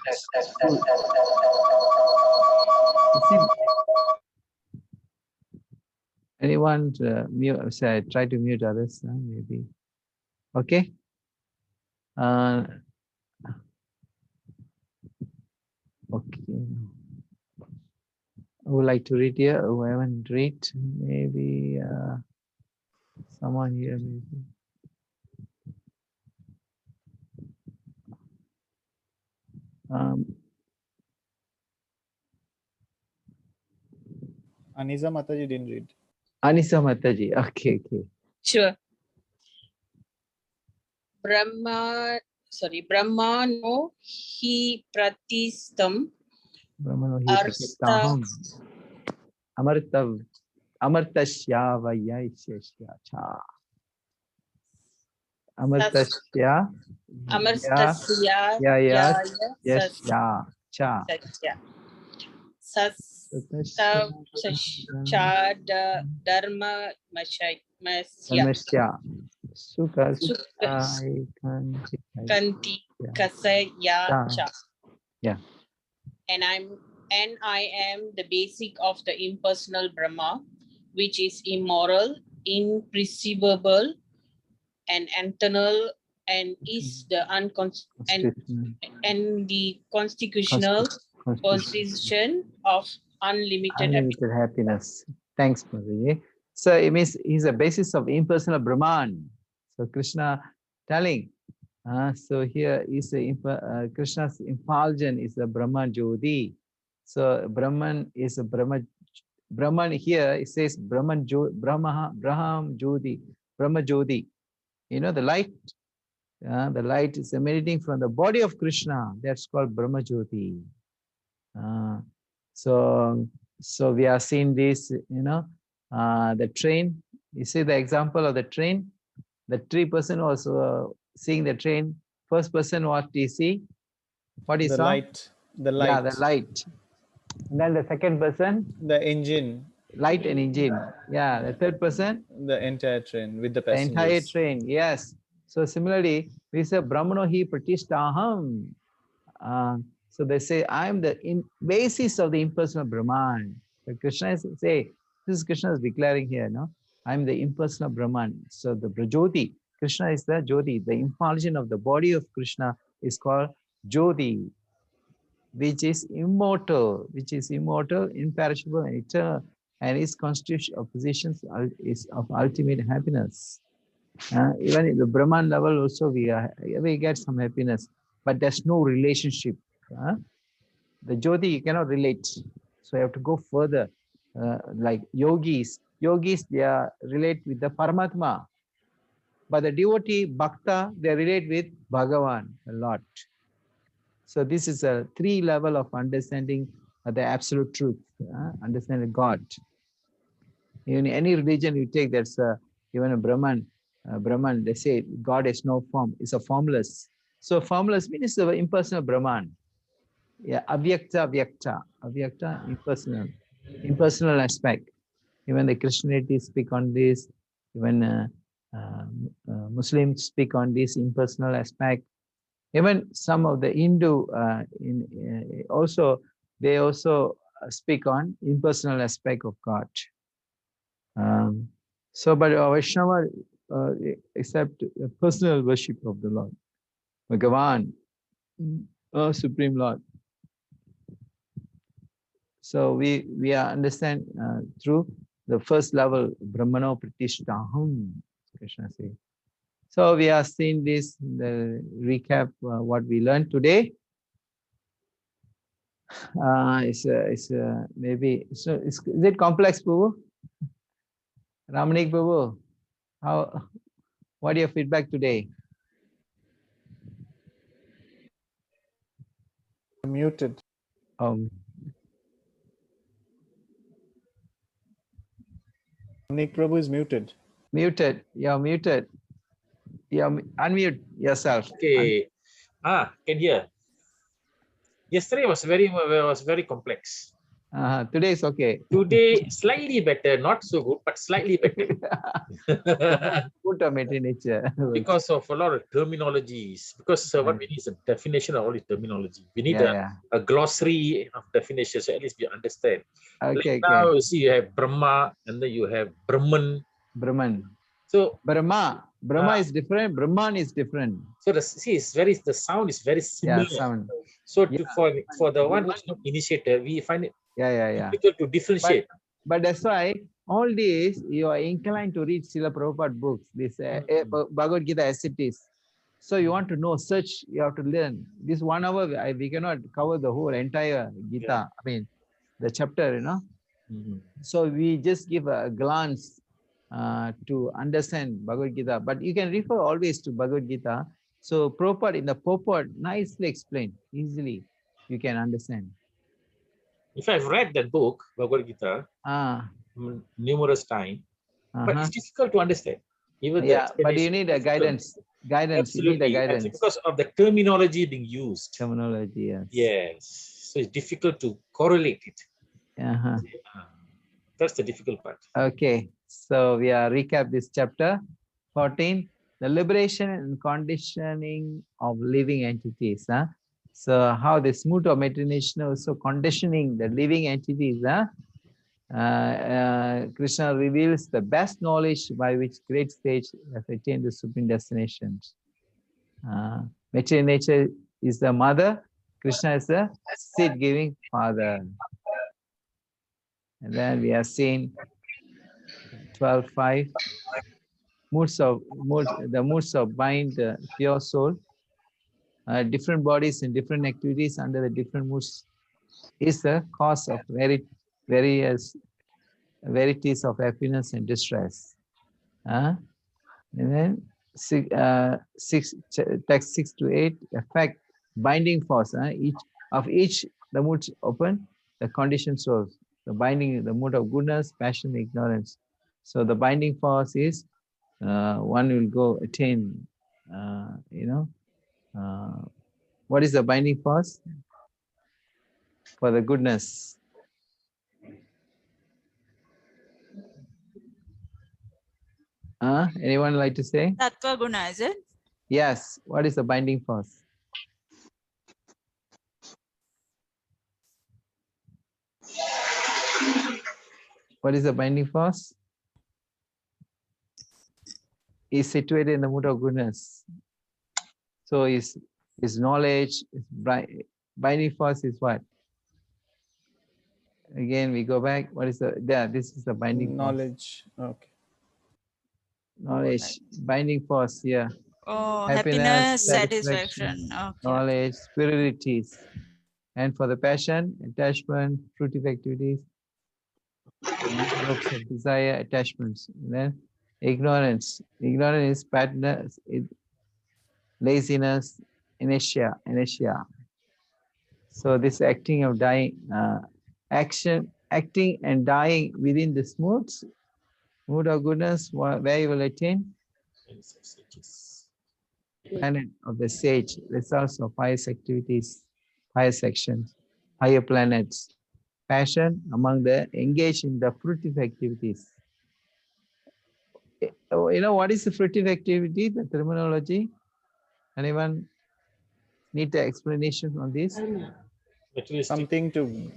S1: Anyone mute? Say, try to mute others, maybe. Okay. Okay. I would like to read here. Who haven't read? Maybe someone here. Maybe.
S7: Anisa Mataji didn't read.
S1: Anisa Mataji. Okay.
S11: Sure. Brahmano hi pratistam.
S1: Brahmano hi pratistam. Amartasya vayaishya cha. Amartasya yasya cha.
S11: Dharma
S1: Sukha
S11: kanti kasaya cha.
S1: Yeah.
S11: And I am the basic of the impersonal Brahma, which is immoral, imperceivable, and eternal, and is the constitutional position of unlimited
S1: happiness. Thanks, Mataji. So it means he's the basis of impersonal Brahman. So Krishna telling. So here is Krishna's effulgence is the Brahman Jyoti. So Brahman is a Brahman here. It says Brahman Jyoti. Brahma Jyoti. The light. The light is emanating from the body of Krishna. That's called Brahma Jyoti. So we are seeing this. The train. You see the example of the train. The 3% was seeing the train. First person, what do you see? What is
S7: the light? The light.
S1: Yeah, the light. And then the second person,
S7: the engine.
S1: Light and engine. Yeah, the third person,
S7: the entire train with the passengers.
S1: The entire train. Yes. So similarly, we say Brahmano hi pratishtaham. So they say I am the basis of the impersonal Brahman. But Krishna is say this is Krishna is declaring here, no? I am the impersonal Brahman. So the Jyoti, Krishna is the Jyoti, the effulgence of the body of Krishna is called Jyoti, which is immortal, imperishable, and eternal, and its constitution of positions is of ultimate happiness. Even in the Brahman level also we get some happiness, but there's no relationship. The Jyoti you cannot relate, so you have to go further. Like yogis, they are relate with the Paramatma, but the devotee Bhakta, they relate with Bhagavan a lot. So this is a 3 level of understanding the absolute truth, understanding God. In any religion you take, that's even a Brahman, they say God has no form, it's a formless. So formless means the impersonal Brahman. Yeah, avyakta, impersonal aspect. Even the Christianity speak on this, even Muslims speak on this impersonal aspect. Even some of the Hindu they also speak on impersonal aspect of God. But Vaishnava accept personal worship of the Lord, Bhagavan, Supreme Lord. So we understand through the first level, Brahmano Pratishtaham, Krishna says. So we are seeing this, the recap, what we learned today. Is it complex, Prabhu? Ramanik Prabhu, what are your feedback today?
S7: Muted. Nick Prabhu is muted.
S1: Muted. You're muted. Unmute yourself.
S4: Okay. Can hear. Yesterday was very complex.
S1: Today is okay.
S4: Today slightly better, not so good, but slightly better. Because of a lot of terminologies. Because what we need is a definition of all the terminology. We need a glossary of definitions, so at least we understand.
S1: Okay.
S4: Like now you see you have Brahma and then you have Brahman. So
S1: Brahma is different. Brahman is different.
S4: So the sound is very similar.
S1: Yeah, sound.
S4: So for the one who's not initiated, we find it difficult to differentiate.
S1: But that's why all these you are inclined to read Srila Prabhupada books, this Bhagavad Gita as it is. So you want to know, search, you have to learn. This 1 hour, we cannot cover the whole entire Gita. I mean, the chapter, So we just give a glance to understand Bhagavad Gita. But you can refer always to Bhagavad Gita. So Prabhupada in the purport nicely explained, easily you can understand.
S4: If I've read that book, Bhagavad Gita, numerous times, but it's difficult to understand. Even
S1: but you need a guidance.
S4: Absolutely.
S1: You need a guidance.
S4: Because of the terminology being used.
S1: Terminology, yes.
S4: Yes. So it's difficult to correlate it. That's the difficult part.
S1: Okay. So we are recap this chapter 14, the liberation and conditioning of living entities. So how the smooth of meditation also conditioning the living entities. Krishna reveals the best knowledge by which great stage has attained the supreme destinations. Material nature is the mother, Krishna is the seed-giving father. And then we are seeing 12.5. The moods of bind the pure soul. Different bodies and different activities under the different moods is the cause of various varieties of happiness and distress. And then text 6 to 8, effect, binding force. Each the moods open, the condition source. The binding, the mood of goodness, passion, ignorance. So the binding force is one will go attain, what is the binding force? For the goodness. Anyone like to say?
S5: Tattva guna, is it?
S1: Yes. What is the binding force? What is the binding force? Is situated in the mood of goodness. So is is knowledge. Binding force is what? Again, we go back. What is the? Yeah, this is the binding force.
S7: Knowledge. Okay.
S1: Knowledge, binding force. Yeah.
S5: Oh,
S1: Happiness,
S5: satisfaction. Okay,
S1: knowledge, spiritualities. And for the passion, attachment, fruitive activities, hopes of desire, attachments. And then ignorance. Ignorance is badness, laziness, inertia. So this acting of dying, acting and dying within this mood of goodness, where you will attain? Planet of the sage, results of highest activities, higher sections, higher planets. Passion among the engaged in the fruitive activities. You know what is the fruitive activity, the terminology? Anyone need the explanation on this?
S7: Something to,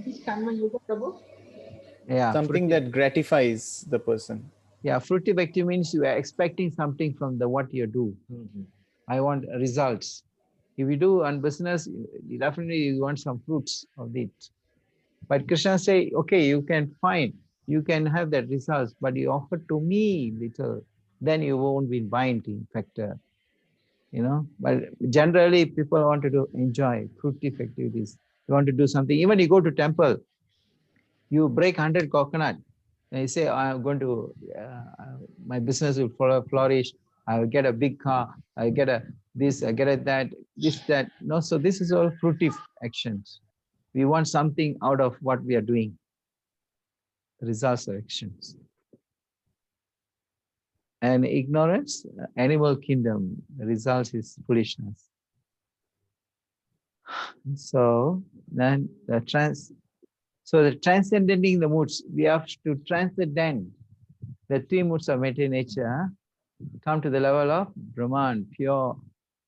S1: yeah,
S7: something
S1: fruitive.
S7: that gratifies the person.
S1: Yeah, fruitive activity means you are expecting something from the what you do. I want results. If you do on business, definitely you want some fruits of it. But Krishna say, okay, you can have that results, but you offer to me little, then you won't be binding factor. You know, but generally people want to enjoy fruitive activities. You want to do something. Even you go to temple, you break 100 coconut, and you say, I'm going to, my business will flourish. I will get a big car. I get a this. I get a that. This that. No, so this is all fruitive actions. We want something out of what we are doing. Results of actions. And ignorance, animal kingdom, the result is foolishness. So then the transcending the moods, we have to transcend the three moods of material nature, come to the level of Brahman, pure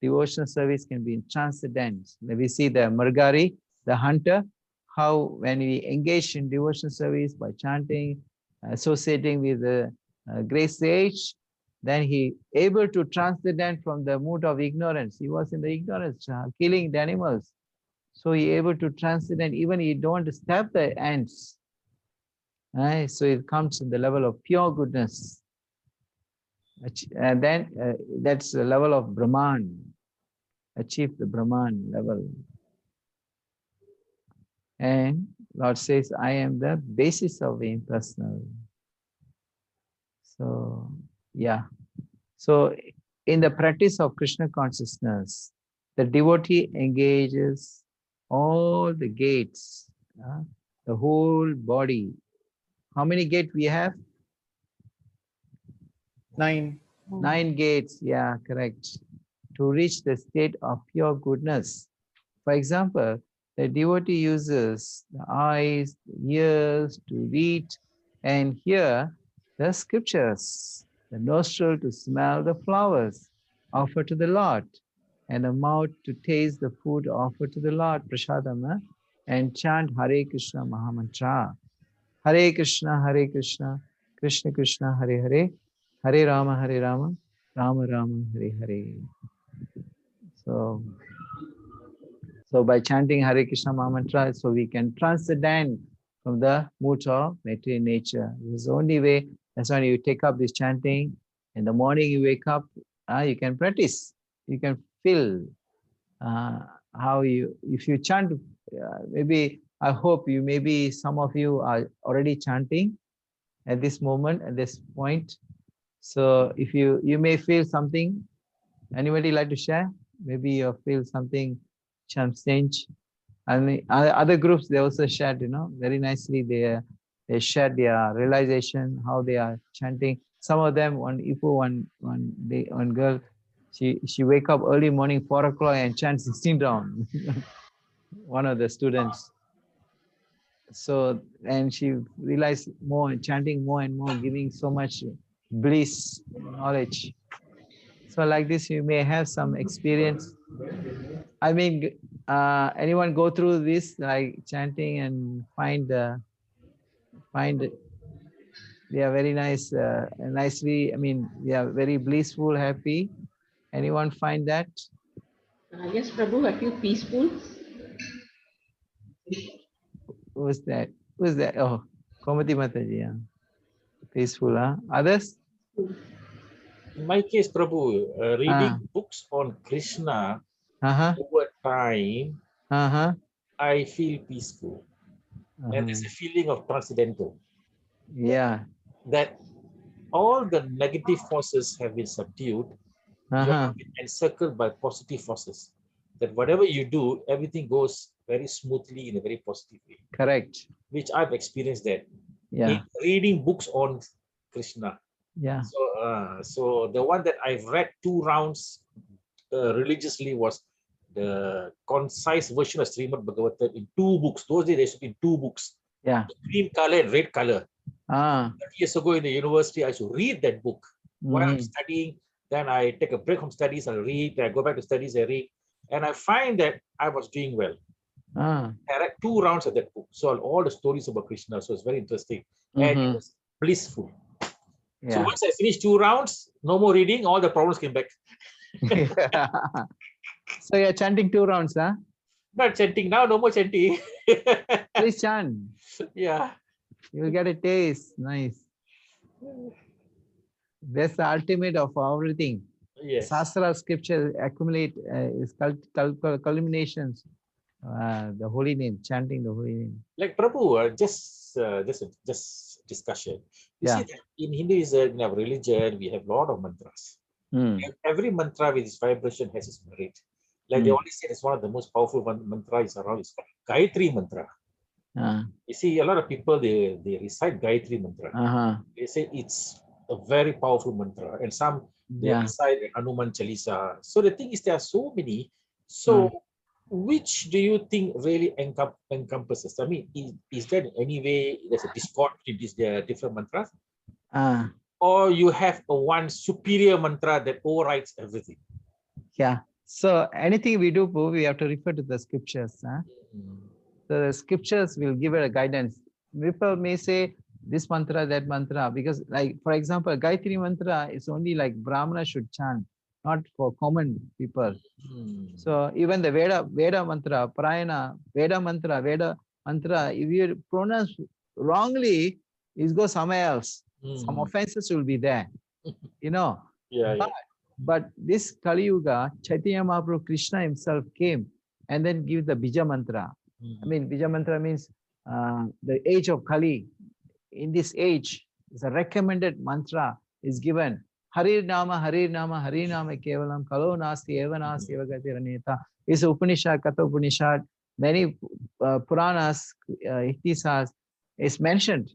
S1: devotional service can be in transcendence. We see the Margari, the hunter, how when we engage in devotional service by chanting, associating with the great sage, then he able to transcend from the mood of ignorance. He was in the ignorance, killing the animals. So he able to transcend, even he don't stab the ants. Right? So it comes in the level of pure goodness. And then that's the level of Brahman, achieve the Brahman level. And Lord says, I am the basis of the impersonal. So, yeah. So, in the practice of Krishna consciousness, the devotee engages all the gates, the whole body. How many gates we have?
S7: 9.
S1: 9 gates, yeah, correct. To reach the state of pure goodness. For example, the devotee uses the eyes, the ears to read and hear the scriptures, the nostril to smell the flowers offered to the Lord, and the mouth to taste the food offered to the Lord, prasadam, and chant Hare Krishna Mahamantra. Hare Krishna, Krishna Krishna, Hare Hare, Hare Rama, Rama Rama, Hare Hare. So by chanting Hare Krishna Mahamantra, so we can transcend from the mood of material nature. This is the only way. That's why you take up this chanting. In the morning you wake up, you can practice. You can feel how you, if you chant, maybe, I hope you, maybe some of you are already chanting at this moment, at this point. So if you may feel something, anybody like to share? Maybe you feel something, change. And the other groups, they also shared, very nicely. They shared their realization, how they are chanting. Some of them, one girl, she wake up early morning, 4 o'clock, and chant 16 rounds. One of the students. So, and she realized more, chanting more and more, giving so much bliss, knowledge. So like this, you may have some experience. I mean, anyone go through this, like chanting and find they are very nice, nicely, I mean, they are very blissful, happy. Anyone find that?
S3: Yes, Prabhu, I feel peaceful.
S1: Who's that? Who's that? Oh, Komati Mataji. Yeah. Peaceful, huh? Others?
S4: In my case, Prabhu, reading books on Krishna over time, I feel peaceful. And there's a feeling of transcendental.
S1: Yeah.
S4: That all the negative forces have been subdued. You have been encircled by positive forces. That whatever you do, everything goes very smoothly in a very positive way.
S1: Correct.
S4: Which I've experienced that.
S1: Yeah.
S4: In reading books on Krishna.
S1: Yeah.
S4: So the one that I've read 2 rounds religiously was the concise version of Srimad Bhagavatam in 2 books. Those days, there should be 2 books.
S1: Yeah.
S4: Green color and red color. 30 years ago in the university, I should read that book while I'm studying. Then I take a break from studies, I'll read. Then I go back to studies, I read. And I find that I was doing well. I read 2 rounds of that book. So all the stories about Krishna. So it's very interesting. And it was blissful.
S1: Yeah.
S4: So once I finished 2 rounds, no more reading, all the problems came back.
S1: So you're chanting 2 rounds, huh?
S4: Not chanting now, no more chanting.
S1: Please chant.
S4: Yeah.
S1: You'll get a taste. Nice. That's the ultimate of everything.
S4: Yes.
S1: Sastra scripture accumulate is culminations. The holy name, chanting the holy name.
S4: Like Prabhu, just discussion. You see that in Hinduism, in our religion, we have a lot of mantras. Every mantra with its vibration has its merit. Like they always say it's one of the most powerful mantras around. It's called Gayatri mantra. You see, a lot of people they recite Gayatri mantra. They say it's a very powerful mantra, and some they recite Hanuman Chalisa. So the thing is, there are so many. So which do you think really encompasses? I mean, is there in any way there's a discord between these different mantras? Or you have a one superior mantra that overrides everything?
S1: Yeah. So anything we do, we have to refer to the scriptures. So the scriptures will give it a guidance. People may say this mantra, that mantra, because like, for example, Gayatri mantra is only like Brahmana should chant, not for common people. So even the Veda mantra, Prayana, Veda mantra, if you pronounce wrongly, it goes somewhere else. Some offenses will be there, you know. But this Kali Yuga, Chaitanya Mahaprabhu, Krishna himself came and then give the Bija mantra. I mean, Bija mantra means the age of Kali. In this age, the recommended mantra is given. Harir Nama, Harir Nama, Harir Nama Kevalam, Kalo Nasti, Eva Nasti, Eva Gati Raneta. It's Upanishad, Katha Upanishad, many Puranas, Itisas, is mentioned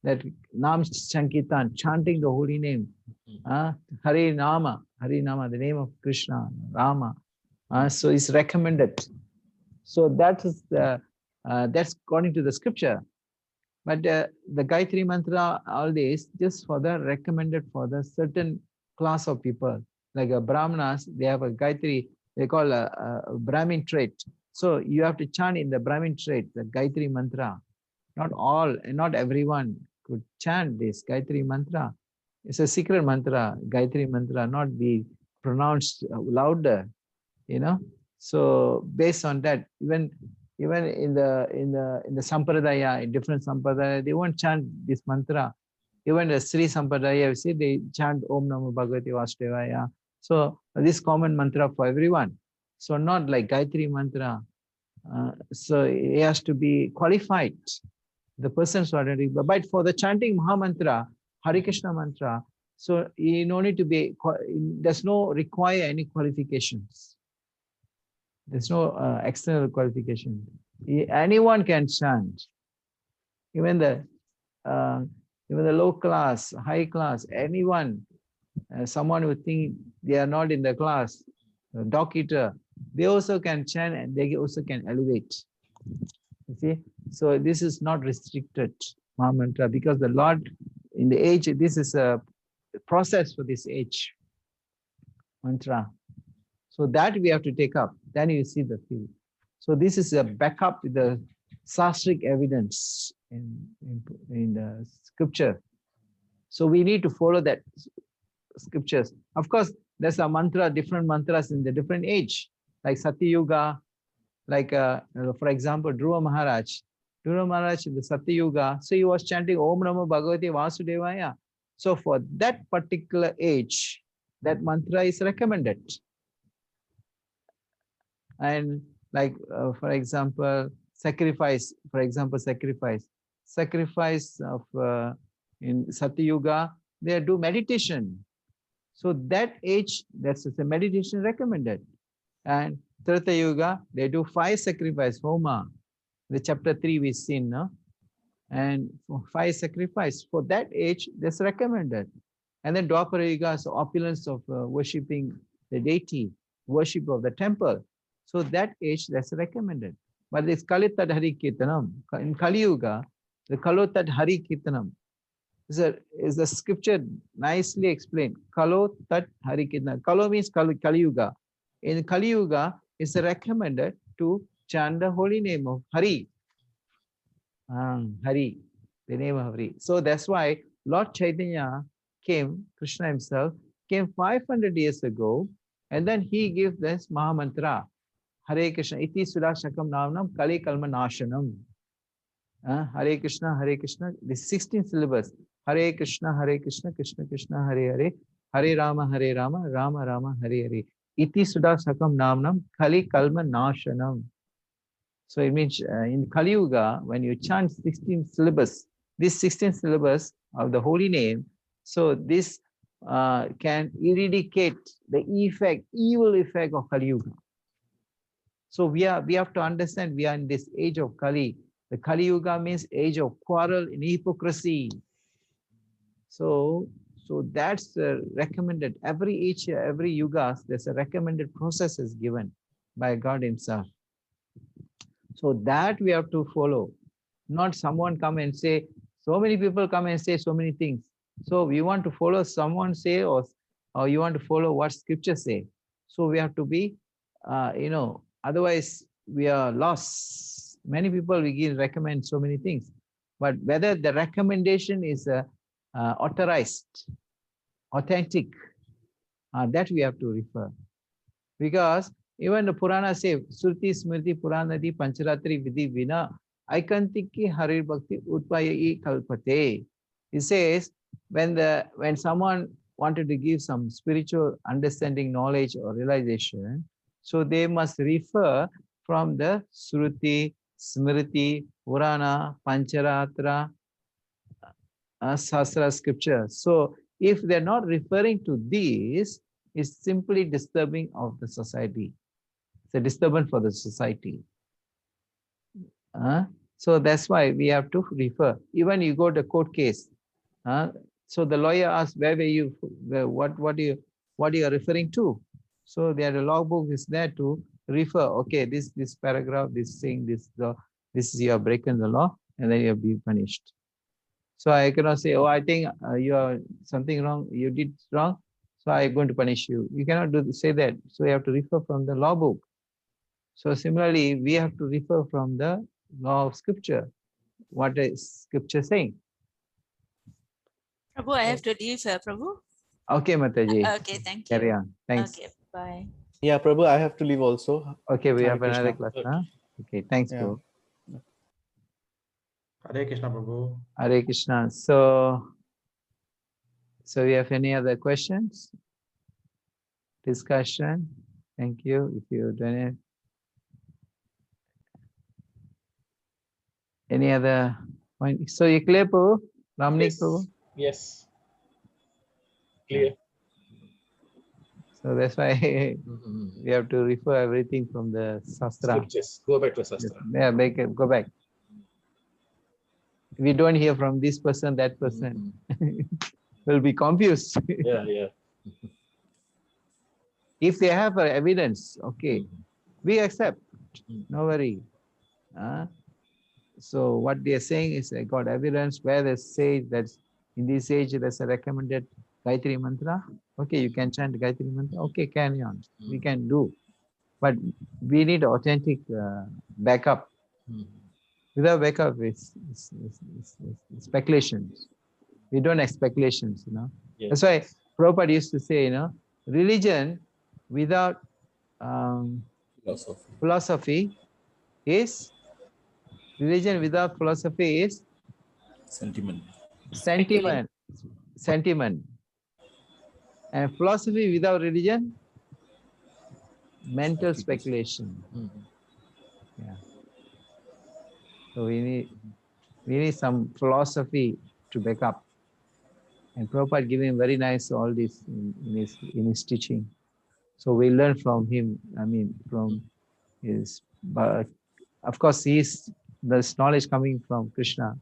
S1: that Nam Sankirtan, chanting the holy name. Harir Nama, the name of Krishna, Rama. So it's recommended. So that is that's according to the scripture. But the Gayatri mantra always just for the recommended for the certain class of people. Like Brahmanas, they have a Gayatri, they call a Brahmin trait. So you have to chant in the Brahmin trait, the Gayatri mantra. Not all and not everyone could chant this Gayatri mantra. It's a secret mantra, Gayatri mantra, not be pronounced louder, you know. So based on that, even in the sampradaya, in different sampradaya, they won't chant this mantra. Even the Sri Sampradaya, you see, they chant Om Namo Bhagavate Vasudevaya. So this common mantra for everyone. So not like Gayatri mantra. So it has to be qualified. The person's already, but for the chanting Maha mantra, Hare Krishna mantra, so you no need to be, there's no require any qualifications. There's no external qualification. Anyone can chant. Even the low class, high class, anyone, someone who think they are not in the class, a dog eater, they also can chant and they also can elevate. You see, so this is not restricted Maha mantra because the Lord in the age, this is a process for this age mantra. So that we have to take up. Then you see the field. So this is a backup with the sastric evidence in the scripture. So we need to follow that scriptures. Of course, there's a mantra, different mantras in the different age. like Satya Yuga, like for example, Dhruva Maharaj. Dhruva Maharaj in the Satya Yuga, so he was chanting Om Namo Bhagavate Vasudevaya. So for that particular age, that mantra is recommended. And like, for example, sacrifice, sacrifice of in Satya Yuga, they do meditation. So that age, that's the meditation recommended. And Treta Yuga, they do 5 sacrifice, Homa. The chapter 3 we've seen, no? And 5 sacrifice. For that age, that's recommended. And then Dwapara Yuga, so opulence of worshipping the deity, worship of the temple. So that age, that's recommended. But this Kalitad Hari Kirtanam, in Kali Yuga, the Kalotad Hari Kirtanam is the scripture nicely explained. Kalotad Hari Kirtanam. Kalo means Kali Yuga. In Kali Yuga, it's recommended to chant the holy name of Hari. Hari, the name of Hari. So that's why Lord Chaitanya came, Krishna himself, came 500 years ago, and then he gave this Mahamantra, Hare Krishna, Iti Sudashakam Namnam Kali Kalma Nashanam. Hare Krishna, the 16 syllables. Hare Krishna, Krishna Krishna, Hare Hare, Hare Rama, Rama Rama, Hare Hare. Iti Sudashakam Namnam Kali Kalma Nashanam. So it means in Kali Yuga, when you chant 16 syllables, these 16 syllables of the holy name, so this can eradicate the evil effect of Kali Yuga. So we have to understand we are in this age of Kali. The Kali Yuga means age of quarrel and hypocrisy. So that's recommended. Every age, every yuga, there's a recommended process is given by God himself. So that we have to follow. Not someone come and say, so many people come and say so many things. So we want to follow someone say, or you want to follow what scripture say. So we have to be, otherwise we are lost. Many people we recommend so many things, but whether the recommendation is authorized, authentic, that we have to refer. Because even the Purana say, Surti Smriti Puranadi Pancharatri Vidhi Vina Aikantiki Harir Bhakti Utpayai Kalpate. It says when someone wanted to give some spiritual understanding, knowledge or realization, so they must refer from the Sruti, Smriti, Purana, Pancharatra, Sastra scripture. So if they're not referring to these, it's simply disturbing of the society. It's a disturbance for the society. So that's why we have to refer. Even you go to court case. So the lawyer asks, where were you? What are you referring to? So there the logbook is there to refer. Okay, this paragraph, this thing, this is you have broken the law, and then you have been punished. So I cannot say, oh, I think you are something wrong. You did wrong, so I'm going to punish you. You cannot say that. So you have to refer from the law book. So similarly, we have to refer from the law of scripture. What is scripture saying?
S5: Prabhu, I have to leave, Prabhu.
S1: Okay, Mataji.
S5: Okay, thank you.
S1: Carry on. Thanks.
S5: Okay, bye.
S7: Yeah, Prabhu, I have to leave also.
S1: Okay, we
S7: Hare
S1: have another
S7: Krishna.
S1: class. Huh? Okay, thanks,
S7: Yeah.
S1: bro.
S8: Hare Krishna, Prabhu.
S1: Hare Krishna. So we have any other questions? Discussion? Thank you. If you don't have any other point. So you clear, Prabhu? Ramnik,
S4: Yes.
S1: Prabhu?
S4: Yes. Clear.
S1: So that's why we have to refer everything from the Sastra.
S4: Scriptures. Go back to Sastra.
S1: Yeah, go back. We don't hear from this person, that person. We'll be confused.
S4: Yeah.
S1: If they have evidence, okay, we accept. No worry. So what they are saying is, I got evidence where they say that in this age there's a recommended Gayatri Mantra. Okay, you can chant Gayatri Mantra. Okay, carry on. We can do. But we need authentic backup. Without backup, it's speculations. We don't have speculations,
S4: Yes.
S1: That's why Prabhupada used to say, religion without Philosophy is, religion without philosophy is
S2: Sentiment.
S1: Sentiment. And philosophy without religion, mental speculation. Yeah. So we need some philosophy to back up. And Prabhupada giving very nice all this in his teaching. So we learn from him. I mean, from his. But of course, this knowledge coming from Krishna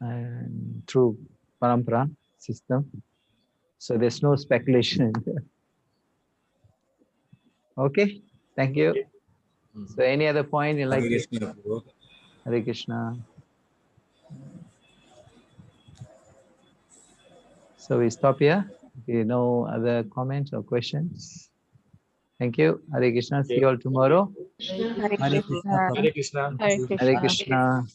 S1: and through parampara system. So there's no speculation. Okay, thank you. So any other point you like? Hare Krishna. So we stop here. Okay, no other comments or questions. Thank you. Hare Krishna. See you all tomorrow.
S10: Hare Krishna.
S9: Hare Krishna.
S1: Hare Krishna.